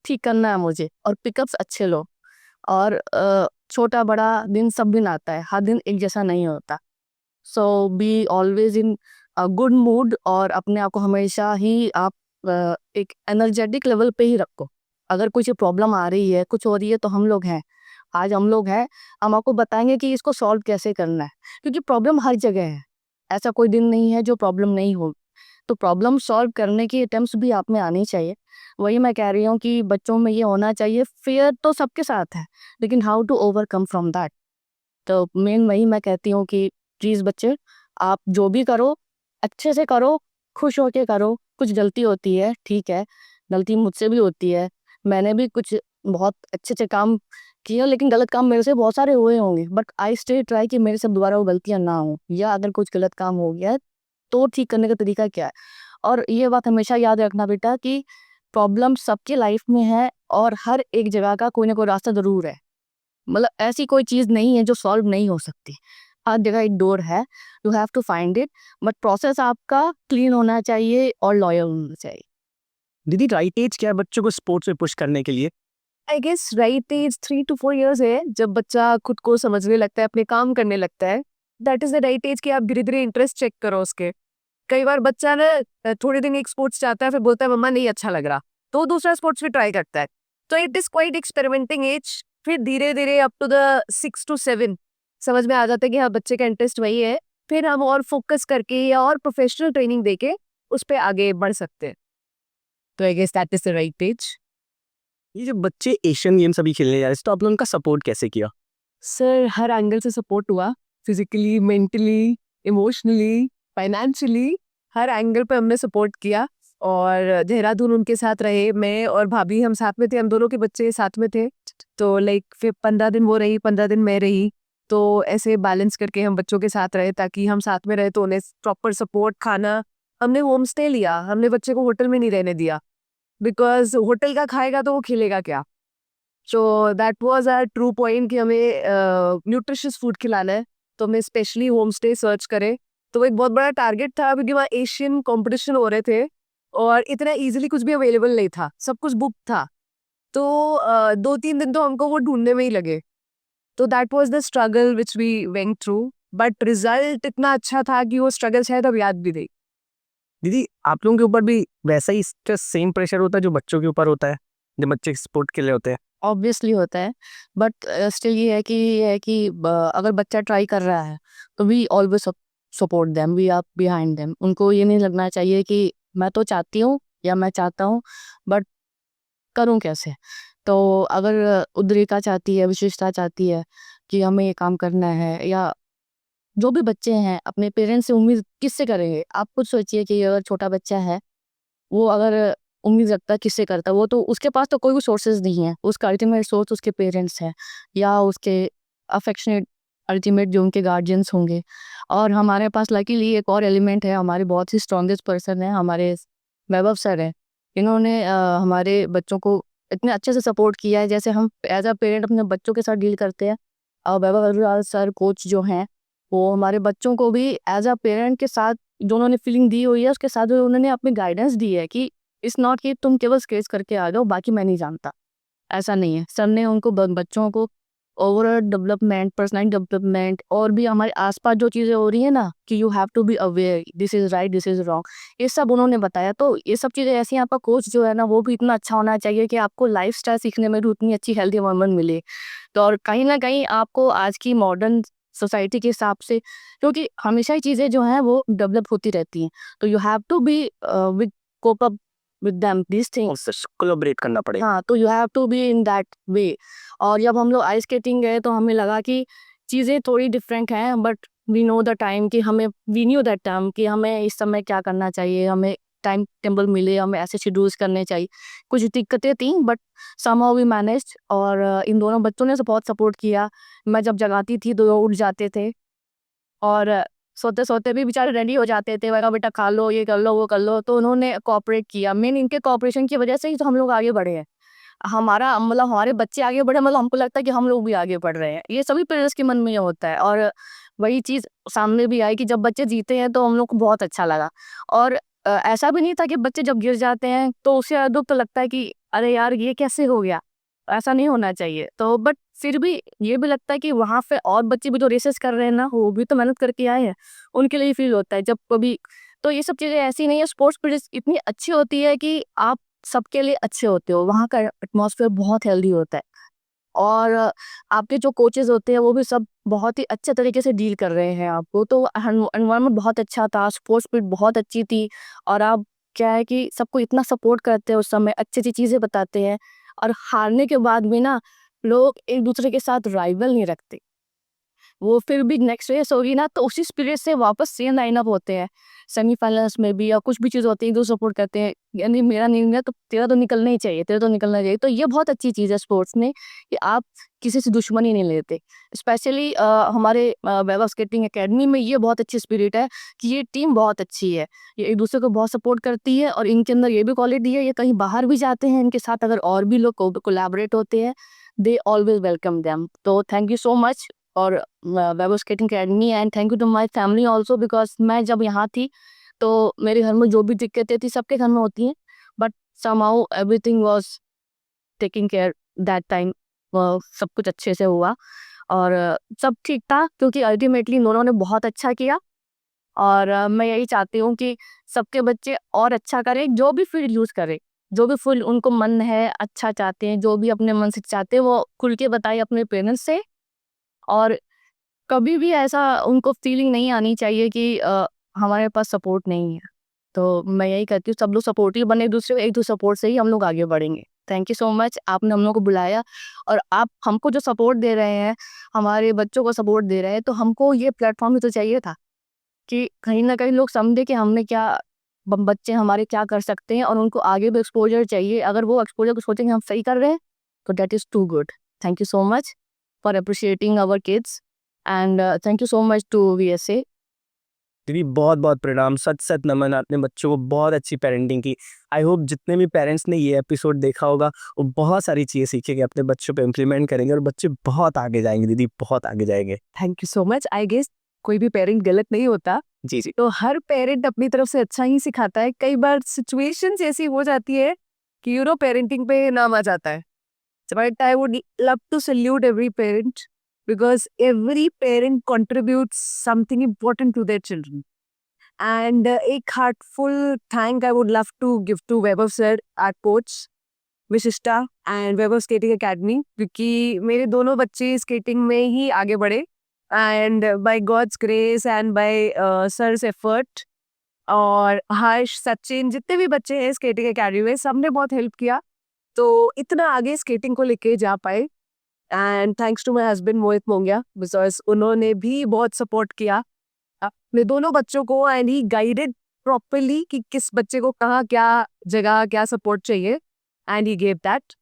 ठीक करना है मुझे, और पिकअप्स अच्छे लो। और छोटा बड़ा दिन सब दिन आता है, हर दिन एक जैसा नहीं होता। So be always in good mood, और अपने आप को हमेशा ही आप एक एनर्जेटिक लेवल पे ही रखो। अगर कुछ प्रॉब्लम आ रही है, कुछ हो रही है, तो हम लोग हैं, आज हम लोग हैं, हम आपको बताएंगे कि इसको सॉल्व कैसे करना है, क्योंकि प्रॉब्लम हर जगह है, ऐसा कोई दिन नहीं है जो प्रॉब्लम नहीं हो। तो प्रॉब्लम सॉल्व करने की अटेम्प्ट्स भी आप में आनी चाहिए। वही मैं कह रही हूँ कि बच्चों में ये होना चाहिए, फियर तो सबके साथ है, लेकिन how to overcome from that. तो मेन वही मैं कहती हूँ कि प्लीज़ बच्चे, आप जो भी करो अच्छे से करो, खुश होके करो। कुछ गलती होती है, ठीक है, गलती मुझसे भी होती है, मैंने भी कुछ बहुत अच्छे अच्छे काम किए, लेकिन गलत काम मेरे से बहुत सारे हुए होंगे, बट आई स्टे ट्राई कि मेरे से दोबारा वो गलतियाँ ना हो, या अगर कुछ गलत काम हो गया है तो ठीक करने का तरीका क्या है। और ये बात हमेशा याद रखना बेटा कि प्रॉब्लम सबके लाइफ में है, और हर एक जगह का कोई ना कोई रास्ता ज़रूर है। मतलब ऐसी कोई चीज़ नहीं है जो सॉल्व नहीं हो सकती, हर जगह एक डोर है, you have to find it, but process आपका क्लीन होना चाहिए और लॉयल होना चाहिए। दीदी राइट एज क्या है बच्चों को स्पोर्ट्स में पुश करने के लिए? I guess right age 3 to 4 years है, जब बच्चा खुद को समझने लगता है, अपने काम करने लगता है। That is the right age कि आप धीरे धीरे इंटरेस्ट चेक करो उसके। कई बार बच्चा ना थोड़े दिन एक स्पोर्ट्स चाहता है, फिर बोलता है मम्मा नहीं अच्छा लग रहा, तो वो दूसरा स्पोर्ट्स भी ट्राई करता है। तो it is quite experimenting age. फिर धीरे धीरे अप टू द 6 to 7 समझ में आ जाता है कि हाँ बच्चे का इंटरेस्ट वही है, फिर हम और फोकस करके या और प्रोफेशनल ट्रेनिंग देके उस पर आगे बढ़ सकते हैं। तो I guess that is the right age. ये जब बच्चे एशियन गेम्स अभी खेलने जा रहे थे तो आपने उनका सपोर्ट कैसे किया? सर हर एंगल से सपोर्ट हुआ, फिजिकली, मेंटली, इमोशनली, फाइनेंशियली, हर एंगल पे हमने सपोर्ट किया। और देहरादून उनके साथ रहे, मैं और भाभी हम साथ में थे, हम दोनों के बच्चे साथ में थे। तो लाइक फिर 15 दिन वो रही, 15 दिन मैं रही, तो ऐसे बैलेंस करके हम बच्चों के साथ रहे, ताकि हम साथ में रहे तो उन्हें प्रॉपर सपोर्ट। खाना हमने होम स्टे लिया, हमने बच्चे को होटल में नहीं रहने दिया, बिकॉज होटल का खाएगा तो वो खिलेगा क्या। So that was our true point कि हमें न्यूट्रिशियस फूड खिलाना है, तो हमें स्पेशली होम स्टे सर्च करे। तो वो एक बहुत बड़ा टारगेट था, क्योंकि वहाँ एशियन कंपटीशन हो रहे थे और इतना इजीली कुछ भी अवेलेबल नहीं था, सब कुछ बुक था। तो 2-3 दिन तो हमको वो ढूंढने में ही लगे। तो that was the struggle which we went through, but result इतना अच्छा था कि वो स्ट्रगल शायद अब याद भी नहीं। दीदी आप लोगों के ऊपर भी वैसा ही स्ट्रेस सेम प्रेशर होता है जो बच्चों के ऊपर होता है, जब बच्चे स्पोर्ट के लिए होते हैं? ऑब्वियसली होता है, बट स्टिल ये है कि अगर बच्चा ट्राई कर रहा है तो we always support them, we are behind them. उनको ये नहीं लगना चाहिए कि मैं तो चाहती हूँ या मैं चाहता हूँ, बट करूँ कैसे। तो अगर उद्रिका चाहती है, विशेषता चाहती है कि हमें ये काम करना है, या जो भी बच्चे हैं अपने पेरेंट्स से उम्मीद किससे करेंगे। आप खुद सोचिए कि अगर छोटा बच्चा है, वो अगर उम्मीद रखता है किससे करता है, वो तो उसके पास तो कोई भी सोर्सेज नहीं है, उसका अल्टीमेट सोर्स उसके पेरेंट्स हैं, या उसके अफेक्शनेट अल्टीमेट जो उनके गार्जियंस होंगे। और हमारे पास लकीली एक और एलिमेंट है, हमारे बहुत ही स्ट्रॉन्गेस्ट पर्सन है, हमारे वैभव सर हैं। इन्होंने हमारे बच्चों को इतने अच्छे से सपोर्ट किया है, जैसे हम एज अ पेरेंट अपने बच्चों के साथ डील करते हैं। और वैभव अग्रवाल सर कोच जो हैं, वो हमारे बच्चों को भी एज अ पेरेंट के साथ जो उन्होंने फीलिंग दी हुई है, उसके साथ जो उन्होंने अपनी गाइडेंस दी है कि इट्स नॉट कि तुम केवल स्केच करके आ जाओ, बाकी मैं नहीं जानता, ऐसा नहीं है। सर ने उनको बच्चों को ओवरऑल डेवलपमेंट, पर्सनल डेवलपमेंट और भी हमारे आसपास जो चीज़ें हो रही है ना कि you have to be aware, this is right, this is wrong, ये सब उन्होंने बताया। तो ये सब चीज़ें ऐसी, आपका कोच जो है ना वो भी इतना अच्छा होना चाहिए कि आपको लाइफस्टाइल सीखने में भी उतनी अच्छी हेल्दी एनवायरनमेंट मिले। तो और कहीं न कहीं आपको आज की मॉडर्न सोसाइटी के हिसाब से, क्योंकि हमेशा ही चीज़ें जो हैं वो डेवलप होती रहती हैं, तो you have to be with cope up with them these things. उससे कोलैबोरेट करना पड़ेगा। हाँ, तो you have to be in that way. और जब हम लोग आइस स्केटिंग गए तो हमें लगा कि चीज़ें थोड़ी डिफरेंट हैं, but we know the time कि हमें वी न्यू दैट टाइम कि हमें इस समय क्या करना चाहिए, हमें टाइम टेबल मिले, हमें ऐसे शेड्यूल्स करने चाहिए। कुछ दिक्कतें थी बट समहाउ वी मैनेज्ड। और इन दोनों बच्चों ने बहुत सपोर्ट किया। मैं जब जगाती थी तो वो उठ जाते थे और सोते-सोते भी बेचारे रेडी हो जाते थे, "वरना बेटा खा लो, ये कर लो, वो कर लो।" तो उन्होंने कोऑपरेट किया। मेन इनके कोऑपरेशन की वजह से ही तो हम लोग आगे बढ़े हैं। हमारा मतलब हमारे बच्चे आगे बढ़े, मतलब हमको लगता है कि हम लोग भी आगे बढ़ रहे हैं। ये सभी पेरेंट्स के मन में ये होता है और वही चीज़ सामने भी आई कि जब बच्चे जीते हैं तो हम लोग को बहुत अच्छा लगा। और ऐसा भी नहीं था कि बच्चे जब गिर जाते हैं तो उससे ज़्यादा दुःख तो लगता है कि अरे यार ये कैसे हो गया? ऐसा नहीं होना चाहिए। तो बट फिर भी ये भी लगता है कि वहाँ पे और बच्चे भी जो रेसेस कर रहे हैं ना, वो भी तो मेहनत करके आए हैं। उनके लिए फील होता है जब कभी। तो ये सब चीज़ें ऐसी नहीं है, स्पोर्ट्स पीरियड्स इतनी अच्छी होती है कि आप सबके लिए अच्छे होते हो। वहाँ का एटमॉस्फेयर बहुत हेल्दी होता है और आपके जो कोचेज़ होते हैं वो भी सब बहुत ही अच्छे तरीके से डील कर रहे हैं आपको। तो एनवायरनमेंट बहुत अच्छा था, स्पोर्ट्स पीरियड बहुत अच्छी थी और आप क्या है कि सबको इतना सपोर्ट करते हैं उस समय, अच्छी-अच्छी चीज़ें बताते हैं और हारने के बाद भी ना लोग एक-दूसरे के साथ राइवल नहीं रखते। वो फिर भी नेक्स्ट रेस होगी ना तो उसी स्पिरिट से वापस सेम लाइनअप होते हैं। सेमीफाइनल्स में भी या कुछ भी चीज़ होती है, एक-दूसरे सपोर्ट करते हैं। यानी मेरा नहीं गया तो तेरा तो निकलना ही चाहिए, तेरा तो निकलना चाहिए। तो ये बहुत अच्छी चीज़ है स्पोर्ट्स में कि आप किसी से दुश्मनी नहीं लेते। स्पेशली हमारे वैभव स्केटिंग अकेडमी में ये बहुत अच्छी स्पिरिट है कि ये टीम बहुत अच्छी है। ये एक-दूसरे को बहुत सपोर्ट करती है और इनके अंदर ये भी क्वालिटी है, ये कहीं बाहर भी जाते हैं, इनके साथ अगर और भी लोग कोलैबोरेट होते हैं, दे ऑलवेज़ वेलकम देम। तो थैंक यू सो मच और Vaibhav skating academy and thank you to my family also because मैं जब यहाँ थी तो मेरे घर में जो भी दिक्कतें थी सबके घर में होती हैं, but somehow everything was taking care that time. सब कुछ अच्छे से हुआ और सब ठीक था क्योंकि अल्टीमेटली इन दोनों ने बहुत अच्छा किया और मैं यही चाहती हूँ कि सबके बच्चे और अच्छा करें, जो भी फील्ड यूज़ करें, जो भी फील्ड उनको मन है, अच्छा चाहते हैं, जो भी अपने मन से चाहते हैं, वो खुल के बताएँ अपने पेरेंट्स से। और कभी भी ऐसा उनको फीलिंग नहीं आनी चाहिए कि हमारे पास सपोर्ट नहीं है। तो मैं यही कहती हूँ सब लोग सपोर्टिव बने एक-दूसरे को, एक-दूसरे सपोर्ट से ही हम लोग आगे बढ़ेंगे। थैंक यू सो मच आपने हम लोग को बुलाया और आप हमको जो सपोर्ट दे रहे हैं, हमारे बच्चों को सपोर्ट दे रहे हैं, तो हमको ये प्लेटफ़ॉर्म भी तो चाहिए था कि कहीं न कहीं लोग समझे कि हमने क्या ब बच्चे हमारे क्या कर सकते हैं और उनको आगे भी एक्सपोज़र चाहिए। अगर वो एक्सपोज़र को सोचेंगे हम सही कर रहे हैं, तो that is too good. Thank you so much for appreciating our kids and thank you so much to VSA. दीदी बहुत बहुत प्रणाम, सच सच नमन, आपने बच्चों को बहुत अच्छी पेरेंटिंग की। आई होप जितने भी पेरेंट्स ने ये एपिसोड देखा होगा वो बहुत सारी चीज़ें सीखेंगे, अपने बच्चों पे इम्प्लीमेंट करेंगे और बच्चे बहुत आगे जाएंगे दीदी, बहुत आगे जाएंगे। Thank you so much. I guess कोई भी पेरेंट गलत नहीं होता, जी जी। तो हर पेरेंट अपनी तरफ से अच्छा ही सिखाता है। कई बार सिचुएशंस ऐसी हो जाती है कि पेरेंटिंग पे नाम आ जाता है, but I would love to salute every parent because every parent contributes something important to their children and एक heartful thank I would love to give to Vaibhav sir at coach Vishishta and Vaibhav skating academy, क्योंकि मेरे दोनों बच्चे skating में ही आगे बढ़े and by God's grace and by sir's effort. और हर्ष, सचिन, जितने भी बच्चे हैं स्केटिंग एकेडमी में, सबने बहुत हेल्प किया तो इतना आगे स्केटिंग को लेके जा पाए। And thanks to my husband Mohit Mongia because उन्होंने भी बहुत सपोर्ट किया अपने दोनों बच्चों को एंड ही गाइडेड प्रॉपरली कि किस बच्चे को कहाँ क्या जगह क्या सपोर्ट चाहिए and he gave that.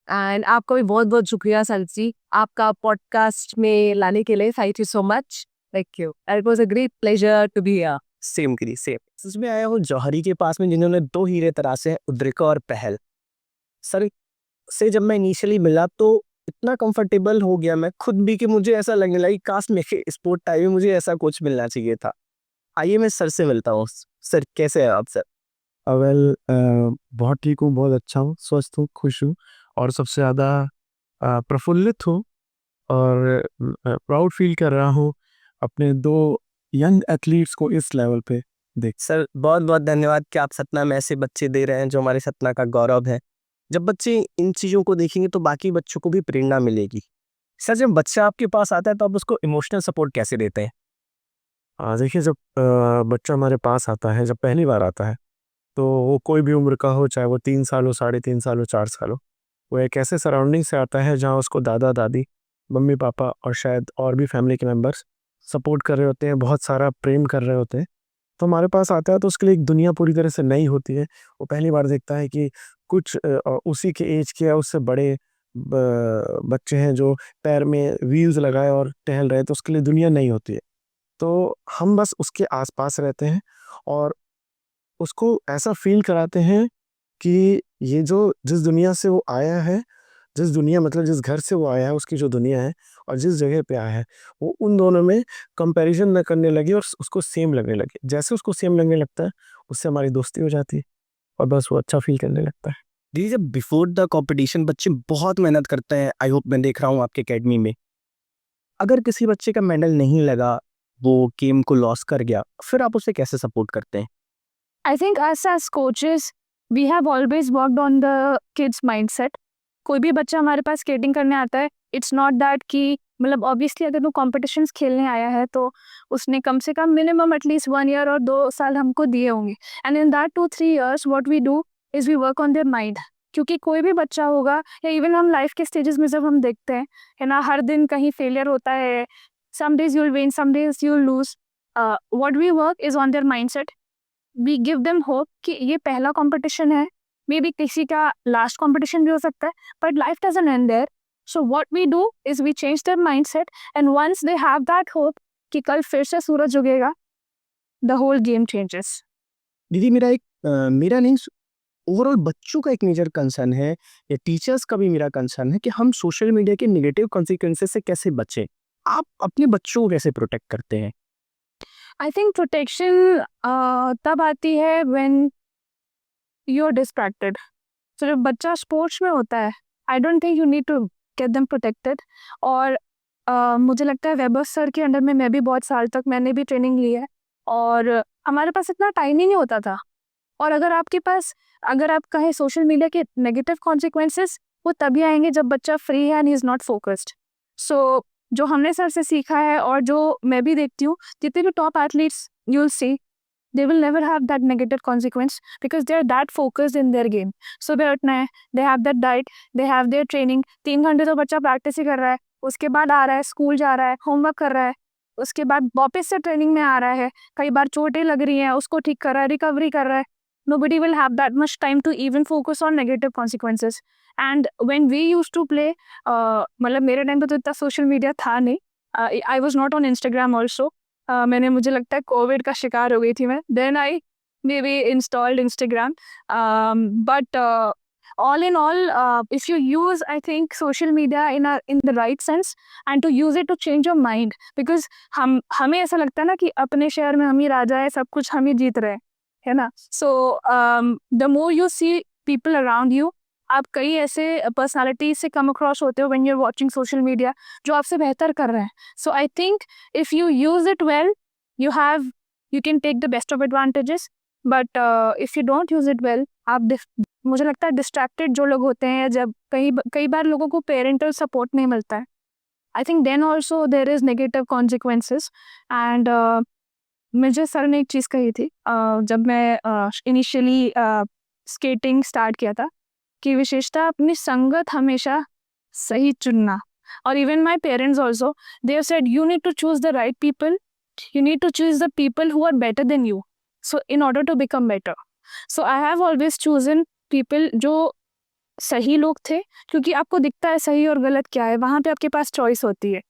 And आपका भी बहुत बहुत शुक्रिया सर जी, आपका पॉडकास्ट में लाने के लिए। Thank you so much. Thank you. It was a great pleasure to be here. Same करी सेम। सच में आया हूँ जौहरी के पास में जिन्होंने दो हीरे तरासे हैं, उद्रिका और पहल। सर से जब मैं इनिशियली मिला तो इतना कंफर्टेबल हो गया मैं खुद भी कि मुझे ऐसा लगने लगा कि काश मेरे स्पोर्ट टाइम में मुझे ऐसा कोच मिलना चाहिए था। आइए मैं सर से मिलता हूँ। सर कैसे हैं आप सर? वेल, बहुत ठीक हूँ, बहुत अच्छा हूँ, स्वस्थ हूँ, खुश हूँ और सबसे ज़्यादा प्रफुल्लित हूँ। और प्राउड फील कर रहा हूँ अपने 2 यंग एथलीट्स को इस लेवल पे देख। सर बहुत बहुत धन्यवाद कि आप सतना में ऐसे बच्चे दे रहे हैं जो हमारे सतना का गौरव है। जब बच्चे इन चीज़ों को देखेंगे तो बाकी बच्चों को भी प्रेरणा मिलेगी। सर जब बच्चा आपके पास आता है तो आप उसको इमोशनल सपोर्ट कैसे देते हैं? देखिए जब बच्चा हमारे पास आता है, जब पहली बार आता है, तो वो कोई भी उम्र का हो, चाहे वो 3 साल हो, 3.5 साल हो, 4 साल हो, वो एक ऐसे सराउंडिंग से आता है जहाँ उसको दादा-दादी, मम्मी-पापा और शायद और भी फैमिली के मेंबर्स सपोर्ट कर रहे होते हैं, बहुत सारा प्रेम कर रहे होते हैं। तो हमारे पास आता है तो उसके लिए एक दुनिया पूरी तरह से नई होती है। वो पहली बार देखता है कि कुछ उसी के एज के या उससे बड़े बच्चे हैं जो पैर में व्हील्स लगाए और टहल रहे हैं, तो उसके लिए दुनिया नई होती है। तो हम बस उसके आसपास रहते हैं और उसको ऐसा फील कराते हैं कि ये जो जिस दुनिया से वो आया है, जिस दुनिया मतलब जिस घर से वो आया है, उसकी जो दुनिया है और जिस जगह पे आया है, वो उन दोनों में कंपैरिजन ना करने लगे और उसको सेम लगने लगे। जैसे उसको सेम लगने लगता है, उससे हमारी दोस्ती हो जाती है और बस वो अच्छा फील करने लगता है। दीदी जब बिफोर द कंपटीशन बच्चे बहुत मेहनत करते हैं, आई होप मैं देख रहा हूँ आपके एकेडमी में। अगर किसी बच्चे का मेडल नहीं लगा, वो गेम को लॉस कर गया, फिर आप उसे कैसे सपोर्ट करते हैं? I think us as coaches, we have always worked on the kids mindset. कोई भी बच्चा हमारे पास स्केटिंग करने आता है, इट्स नॉट दैट कि मतलब ऑब्वियसली अगर वो कॉम्पिटिशन्स खेलने आया है तो उसने कम से कम मिनिमम एटलीस्ट 1 ईयर और 2 साल हमको दिए होंगे। And in that 2-3 years what we do is we work on their mind. क्योंकि कोई भी बच्चा होगा या इवन हम लाइफ के स्टेजेस में जब हम देखते हैं, है ना, हर दिन कहीं फेलियर होता है, some days you will win, some days you will lose. What we work is on their mindset. We give them hope कि ये पहला कंपटीशन है, मे बी किसी का लास्ट कंपटीशन भी हो सकता है, but life doesn't end there. So what we do is we change their mindset and once they have that hope कि कल फिर से सूरज उगेगा, द होल गेम चेंजेस। दीदी मेरा नहीं, ओवरऑल बच्चों का एक मेजर कंसर्न है या टीचर्स का भी मेरा कंसर्न है कि हम सोशल मीडिया के नेगेटिव कॉन्सिक्वेंसेस से कैसे बचें। आप अपने बच्चों को कैसे प्रोटेक्ट करते हैं? आई थिंक प्रोटेक्शन तब आती है व्हेन यू आर डिस्ट्रैक्टेड। तो जब बच्चा स्पोर्ट्स में होता है, I don't think you need to get them protected. और मुझे लगता है वेबर सर के अंडर में मैं भी बहुत साल तक मैंने भी ट्रेनिंग ली है और हमारे पास इतना टाइम ही नहीं होता था। और अगर आप कहें सोशल मीडिया के नेगेटिव कॉन्सिक्वेंसेस, वो तभी आएंगे जब बच्चा फ्री है and he is not focused. So जो हमने सर से सीखा है और जो मैं भी देखती हूँ, जितने भी top athletes you will see, they will never have that negative consequence because they are that focused in their game. सुबह उठना है, they have that diet, they have their training। 3 घंटे तो बच्चा प्रैक्टिस ही कर रहा है, उसके बाद आ रहा है, स्कूल जा रहा है, होमवर्क कर रहा है, उसके बाद वापस से ट्रेनिंग में आ रहा है, कई बार चोटें लग रही हैं, उसको ठीक कर रहा है, रिकवरी कर रहा है। Nobody will have that much time to even focus on negative consequences. And when we used to play, मतलब मेरे टाइम पे तो इतना सोशल मीडिया था नहीं, I was not on Instagram also। मुझे लगता है कोविड का शिकार हो गई थी मैं, then I may be installed Instagram. But all in all, if you use I think social media in the right sense and to use it to change your mind, because हमें ऐसा लगता है ना कि अपने शहर में हम ही राजा है, सब कुछ हम ही जीत रहे हैं, है ना। So the more you see people around you, आप कई ऐसे पर्सनालिटीज से कम अक्रॉस होते हो when you are watching social media जो आपसे बेहतर कर रहे हैं। So I think if you use it well, you can take the best of advantages, but if you don't use it well, मुझे लगता है डिस्ट्रैक्टेड जो लोग होते हैं, जब कई बार लोगों को पेरेंटल सपोर्ट नहीं मिलता है, I think then also there is negative consequences. And मुझे सर ने एक चीज़ कही थी जब मैं इनिशियली स्केटिंग स्टार्ट किया था, कि विशेषता अपनी संगत हमेशा सही चुनना। और even my parents also, they have said you need to choose the right people, you need to choose the people who are better than you, so in order to become better। so I have always chosen people जो सही लोग थे, क्योंकि आपको दिखता है सही और गलत क्या है, वहाँ पे आपके पास चॉइस होती है।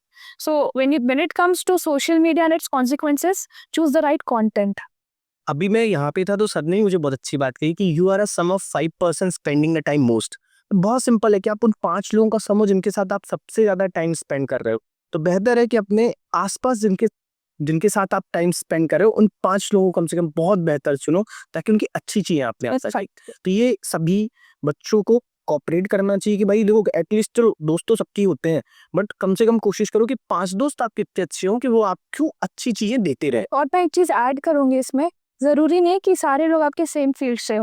so when it comes to social media and its consequences, choose the right content। अभी मैं यहाँ पे था तो सर ने मुझे बहुत अच्छी बात कही कि you are a sum of 5% spending the time most. बहुत सिंपल है कि आप उन 5 लोगों का सम हो जिनके साथ आप सबसे ज्यादा टाइम स्पेंड कर रहे हो। तो बेहतर है कि अपने आसपास जिनके साथ आप टाइम स्पेंड कर रहे हो, उन 5 लोगों को कम से कम बहुत बेहतर चुनो, ताकि उनकी अच्छी चीजें अपने आप आए। तो ये सभी बच्चों को कॉपरेट करना चाहिए कि भाई देखो एटलीस्ट चलो दोस्त तो सबके होते हैं, बट कम से कम कोशिश करो कि 5 दोस्त आपके इतने अच्छे हों कि वो आपको अच्छी चीजें देते रहे। और मैं एक चीज ऐड करूंगी इसमें, जरूरी नहीं है कि सारे लोग आपके सेम फील्ड से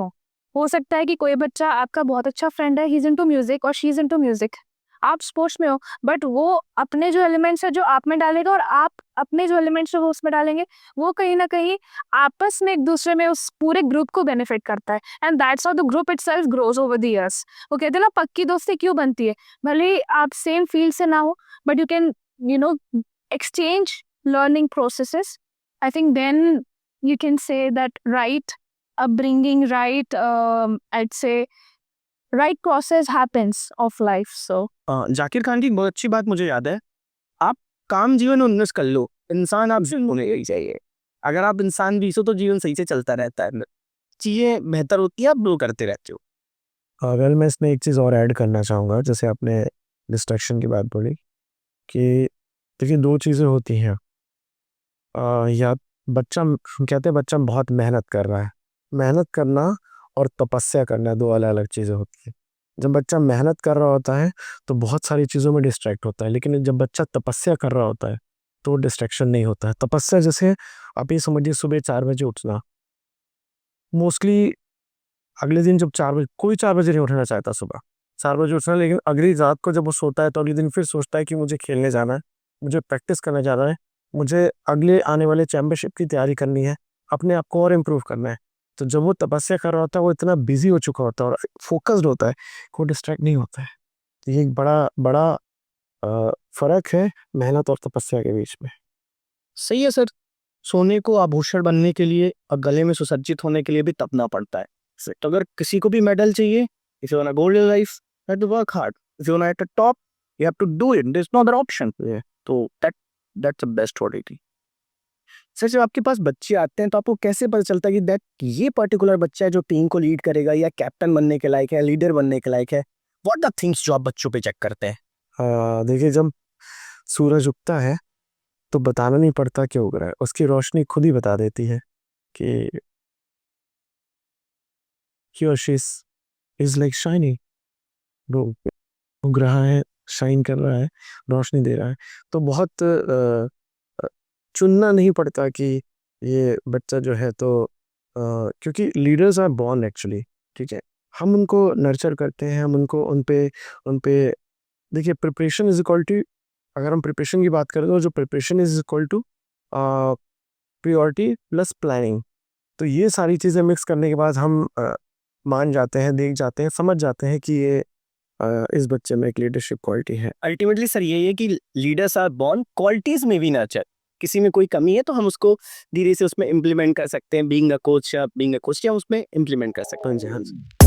हो सकता है कि कोई बच्चा आपका बहुत अच्छा फ्रेंड है, ही इज इनटू म्यूजिक और शी इज इनटू म्यूजिक, आप स्पोर्ट्स में हो, बट वो अपने जो एलिमेंट्स है जो आप में डालेगा और आप अपने जो एलिमेंट्स है वो उसमें डालेंगे, वो कहीं ना कहीं आपस में एक दूसरे में उस पूरे ग्रुप को बेनिफिट करता है, and that's how the group itself grows over the years. वो कहते हैं ना पक्की दोस्ती क्यों बनती है, भले ही आप सेम फील्ड से ना हो, but you can exchange learning processes. I think then you can say that right upbringing, right I'd say right process happens of life. So Zakir Khan की एक बहुत अच्छी बात मुझे याद है, आप काम जीवन 19 कर लो, इंसान आप होने ही चाहिए। अगर आप इंसान 20 हो तो जीवन सही से चलता रहता है, चीजें बेहतर होती है, आप वो करते रहते हो। वेल मैं इसमें एक चीज़ और ऐड करना चाहूँगा, जैसे आपने डिस्ट्रैक्शन की बात बोली कि देखिए 2 चीज़ें होती हैं। या बच्चा कहते हैं बच्चा बहुत मेहनत कर रहा है, मेहनत करना और तपस्या करना 2 अलग-अलग चीज़ें होती हैं। जब बच्चा मेहनत कर रहा होता है तो बहुत सारी चीज़ों में डिस्ट्रैक्ट होता है, लेकिन जब बच्चा तपस्या कर रहा होता है तो डिस्ट्रैक्शन नहीं होता है। तपस्या जैसे आप ये समझिए सुबह 4 बजे उठना, मोस्टली अगले दिन जब 4 बजे, कोई 4 बजे नहीं उठना चाहता सुबह, 4 बजे उठना, लेकिन अगली रात को जब वो सोता है तो अगले दिन फिर सोचता है कि मुझे खेलने जाना है, मुझे प्रैक्टिस करने जाना है, मुझे अगले आने वाले चैंपियनशिप की तैयारी करनी है, अपने आप को और इम्प्रूव करना है। तो जब वो तपस्या कर रहा होता है वो इतना बिजी हो चुका होता है और फोकस्ड होता है कि वो डिस्ट्रैक्ट नहीं होता है। तो ये एक बड़ा बड़ा फर्क है मेहनत और तपस्या के बीच में। सही है सर, सोने को आभूषण बनने के लिए और गले में सुसज्जित होने के लिए भी तपना पड़ता है। तो अगर किसी को भी मेडल चाहिए, if you want gold in life, you have to work hard, if you want at the top, you have to do it, there is no other option. तो that's the best what it is. Sir जब आपके पास बच्चे आते हैं तो आपको कैसे पता चलता है कि दैट ये पर्टिकुलर बच्चा है जो टीम को लीड करेगा या कैप्टन बनने के लायक है, लीडर बनने के लायक है? व्हाट द थिंग्स जो आप बच्चों पे चेक करते हैं? देखिए जब सूरज उगता है तो बताना नहीं पड़ता क्यों उग रहा है, उसकी रोशनी खुद ही बता देती है कि he or she is like shiny, वो उग रहा है, शाइन कर रहा है, रोशनी दे रहा है। तो बहुत चुनना नहीं पड़ता कि ये बच्चा जो है तो क्योंकि लीडर्स आर बॉर्न एक्चुअली, ठीक है, हम उनको नर्चर करते हैं, हम उनको उन पे देखिए प्रिपरेशन इज इक्वल टू, अगर हम प्रिपरेशन की बात करें तो जो preparation is equal to priority plus planning. तो ये सारी चीज़ें मिक्स करने के बाद हम मान जाते हैं, देख जाते हैं, समझ जाते हैं कि ये इस बच्चे में एक लीडरशिप क्वालिटी है। अल्टीमेटली सर यही है कि लीडर्स आर बॉर्न, क्वालिटीज में भी नर्चर। किसी में कोई कमी है तो हम उसको धीरे से उसमें इम्प्लीमेंट कर सकते हैं, बीइंग अ कोच या बीइंग अ कोच या उसमें इम्प्लीमेंट कर सकते हैं। हाँ जी।